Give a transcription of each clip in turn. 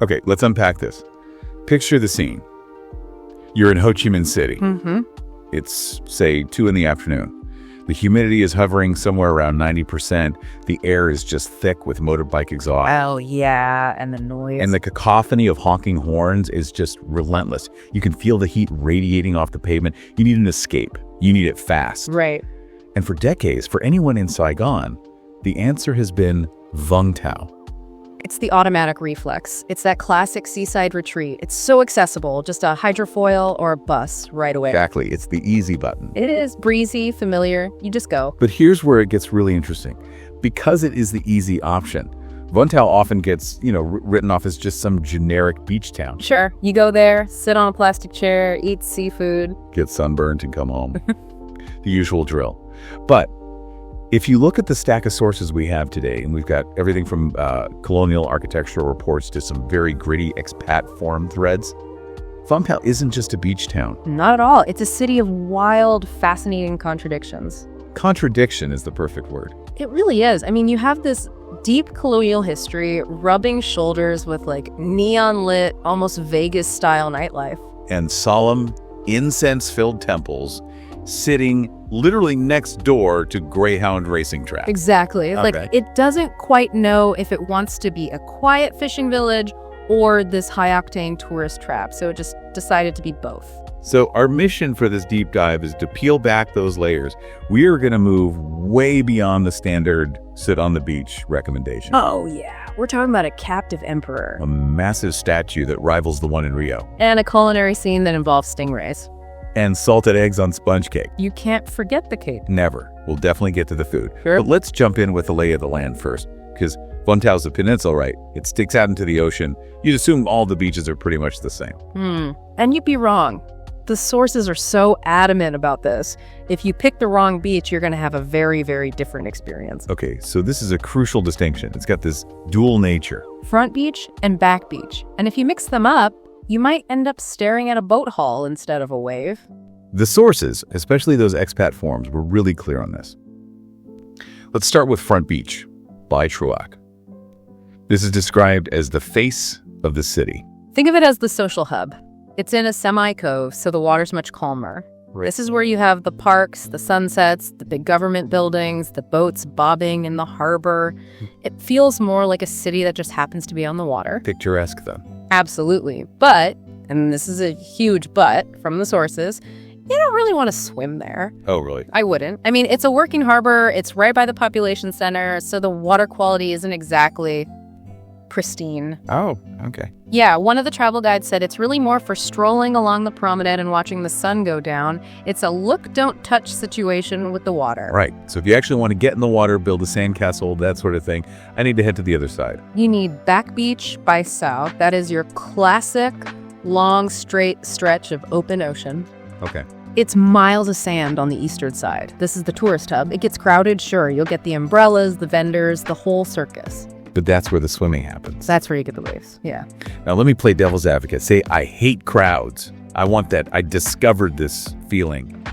Okay, let's unpack this. Picture the scene. You're in Ho Chi Minh City. It's, say, 2 in the afternoon. The humidity is hovering somewhere around 90%. The air is just thick with motorbike exhaust. Oh, yeah, and the noise. And the cacophony of honking horns is just relentless. You can feel the heat radiating off the pavement. You need an escape. You need it fast. Right. And for decades, for anyone in Saigon, the answer has been Vung Tau. It's the automatic reflex. It's that classic seaside retreat. It's so accessible, just a hydrofoil or a bus right away. Exactly. It's the easy button. It is breezy, familiar. You just go. But here's where it gets really interesting. Because it is the easy option, Vung Tau often gets, written off as just some generic beach town. Sure. You go there, sit on a plastic chair, eat seafood. Get sunburned and come home. The usual drill. But if you look at the stack of sources we have today, and we've got everything from colonial architectural reports to some very gritty expat forum threads, Vung Tau isn't just a beach town. Not at all. It's a city of wild, fascinating contradictions. Contradiction is the perfect word. It really is. I mean, you have this deep colonial history rubbing shoulders with like neon-lit, almost Vegas-style nightlife. And solemn, incense-filled temples sitting literally next door to Greyhound racing track. Exactly. Okay. Like, it doesn't quite know if it wants to be a quiet fishing village or this high-octane tourist trap, so it just decided to be both. So our mission for this deep dive is to peel back those layers. We are going to move way beyond the standard sit on the beach recommendation. Oh, yeah. We're talking about a captive emperor. A massive statue that rivals the one in Rio. And a culinary scene that involves stingrays. And salted eggs on sponge cake. You can't forget the cake. Never. We'll definitely get to the food. Sure. But let's jump in with the lay of the land first, because Vung Tau's a peninsula, right? It sticks out into the ocean. You'd assume all the beaches are pretty much the same. And you'd be wrong. The sources are so adamant about this. If you pick the wrong beach, you're going to have a very, very different experience. Okay, so this is a crucial distinction. It's got this dual nature. Front beach and back beach. And if you mix them up, you might end up staring at a boat hull instead of a wave. The sources, especially those expat forums, were really clear on this. Let's start with Front Beach by Truac. This is described as the face of the city. Think of it as the social hub. It's in a semi-cove, so the water's much calmer. Right. This is where you have the parks, the sunsets, the big government buildings, the boats bobbing in the harbor. It feels more like a city that just happens to be on the water. Picturesque, then. Absolutely. But, and this is a huge but from the sources, you don't really want to swim there. Oh, really? I wouldn't. I mean, it's a working harbor. It's right by the population center, so the water quality isn't exactly pristine. Oh, okay. Yeah, one of the travel guides said it's really more for strolling along the promenade and watching the sun go down. It's a look, don't touch situation with the water. Right. So if you actually want to get in the water, build a sandcastle, that sort of thing, I need to head to the other side. You need Back Beach by South. That is your classic, long, straight stretch of open ocean. Okay. It's miles of sand on the eastern side. This is the tourist hub. It gets crowded, sure. You'll get the umbrellas, the vendors, the whole circus. But that's where the swimming happens. That's where you get the waves, yeah. Now let me play devil's advocate. Say I hate crowds. I want that. I discovered this feeling.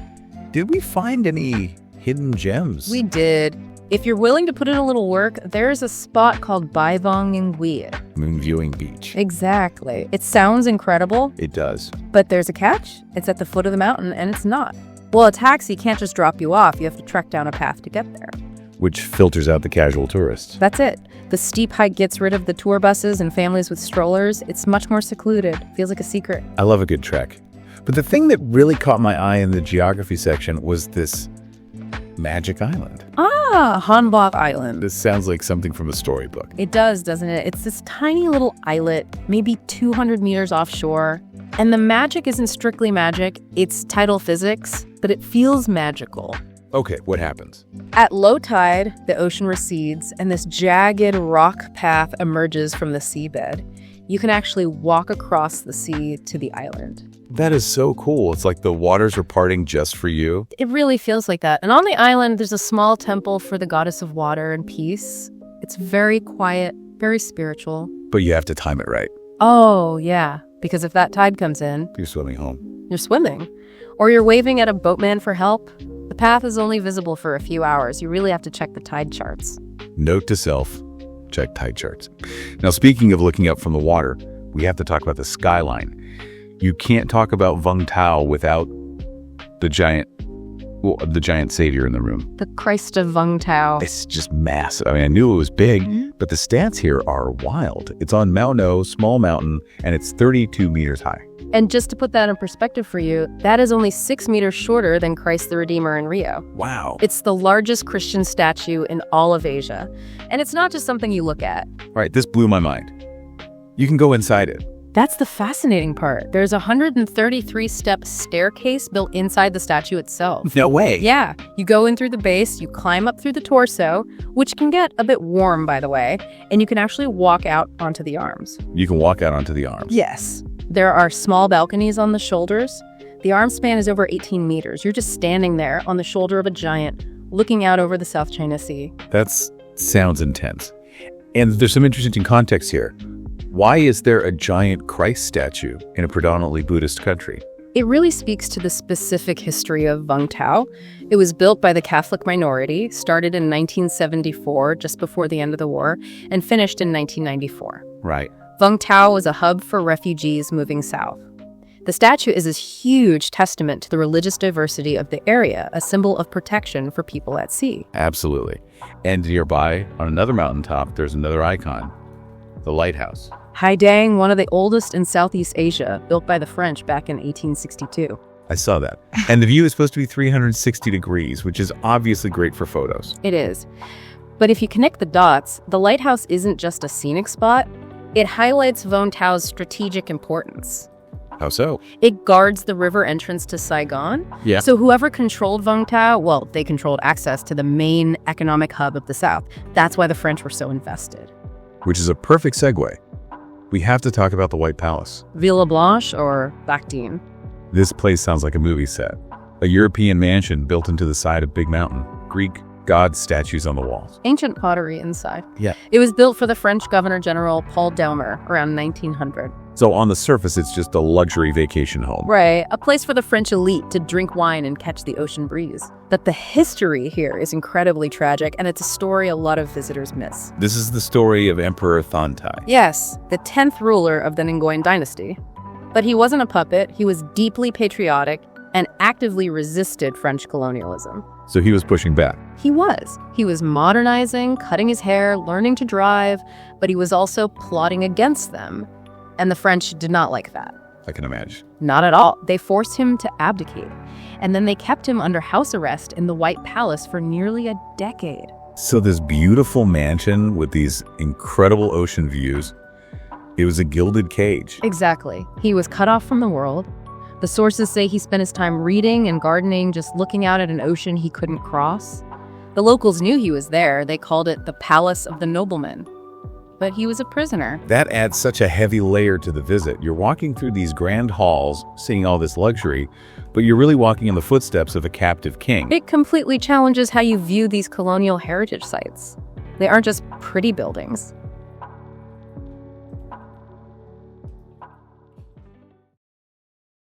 Did we find any hidden gems? We did. If you're willing to put in a little work, there's a spot called Bai Vong Nguyen. Moon Viewing Beach. Exactly. It sounds incredible, It does. but there's a catch. It's at the foot of the mountain, and it's not. Well, a taxi can't just drop you off. You have to trek down a path to get there. Which filters out the casual tourist. That's it. The steep hike gets rid of the tour buses and families with strollers. It's much more secluded. Feels like a secret. I love a good trek. But the thing that really caught my eye in the geography section was this magic island. Ah, Hanbok Island. This sounds like something from a storybook. It does, doesn't it? It's this tiny little islet, maybe 200 meters offshore. And the magic isn't strictly magic. It's tidal physics, but it feels magical. Okay, what happens? At low tide, the ocean recedes, and this jagged rock path emerges from the seabed. You can actually walk across the sea to the island. That is so cool. It's like the waters are parting just for you. It really feels like that. And on the island, there's a small temple for the goddess of water and peace. It's very quiet, very spiritual. But you have to time it right. Oh, yeah. Because if that tide comes in, You're swimming home. you're swimming. Or you're waving at a boatman for help. The path is only visible for a few hours. You really have to check the tide charts. Note to self, check tide charts. Now, speaking of looking up from the water, we have to talk about the skyline. You can't talk about Vung Tau without the giant savior in the room. The Christ of Vung Tau. It's just massive. I mean, I knew it was big, but the stats here are wild. It's on Mount O, small mountain, and it's 32 meters high. And just to put that in perspective for you, that is only 6 meters shorter than Christ the Redeemer in Rio. Wow. It's the largest Christian statue in all of Asia. And it's not just something you look at. Right, this blew my mind. You can go inside it. That's the fascinating part. There's a 133-step staircase built inside the statue itself. No way. Yeah, you go in through the base, you climb up through the torso, which can get a bit warm, by the way, and you can actually walk out onto the arms. You can walk out onto the arms. Yes. There are small balconies on the shoulders. The arm span is over 18 meters. You're just standing there on the shoulder of a giant, looking out over the South China Sea. That sounds intense. And there's some interesting context here. Why is there a giant Christ statue in a predominantly Buddhist country? It really speaks to the specific history of Vung Tau. It was built by the Catholic minority, started in 1974, just before the end of the war, and finished in 1994. Right. Vung Tau was a hub for refugees moving south. The statue is a huge testament to the religious diversity of the area, a symbol of protection for people at sea. Absolutely. And nearby, on another mountaintop, there's another icon, the lighthouse. Haidang, one of the oldest in Southeast Asia, built by the French back in 1862. I saw that. And the view is supposed to be 360 degrees, which is obviously great for photos. It is. But if you connect the dots, the lighthouse isn't just a scenic spot. It highlights Vung Tau's strategic importance. How so? It guards the river entrance to Saigon. Yeah. So whoever controlled Vung Tau, well, they controlled access to the main economic hub of the South. That's why the French were so invested. Which is a perfect segue. We have to talk about the White Palace. Villa Blanche or Bactine. This place sounds like a movie set. A European mansion built into the side of Big Mountain. Greek god statues on the walls. Ancient pottery inside. Yeah. It was built for the French Governor General Paul Delmer around 1900. So on the surface, it's just a luxury vacation home. Right, a place for the French elite to drink wine and catch the ocean breeze. But the history here is incredibly tragic, and it's a story a lot of visitors miss. This is the story of Emperor Vung Tau. Yes, the 10th ruler of the Nguyen dynasty. But he wasn't a puppet, he was deeply patriotic and actively resisted French colonialism. So he was pushing back. He was. He was modernizing, cutting his hair, learning to drive, but he was also plotting against them. And the French did not like that. I can imagine. Not at all. They forced him to abdicate. And then they kept him under house arrest in the White Palace for nearly a decade. So this beautiful mansion with these incredible ocean views, it was a gilded cage. Exactly. He was cut off from the world. The sources say he spent his time reading and gardening, just looking out at an ocean he couldn't cross. The locals knew he was there. They called it the Palace of the Nobleman. But he was a prisoner. That adds such a heavy layer to the visit. You're walking through these grand halls, seeing all this luxury, but you're really walking in the footsteps of a captive king. It completely challenges how you view these colonial heritage sites. They aren't just pretty buildings.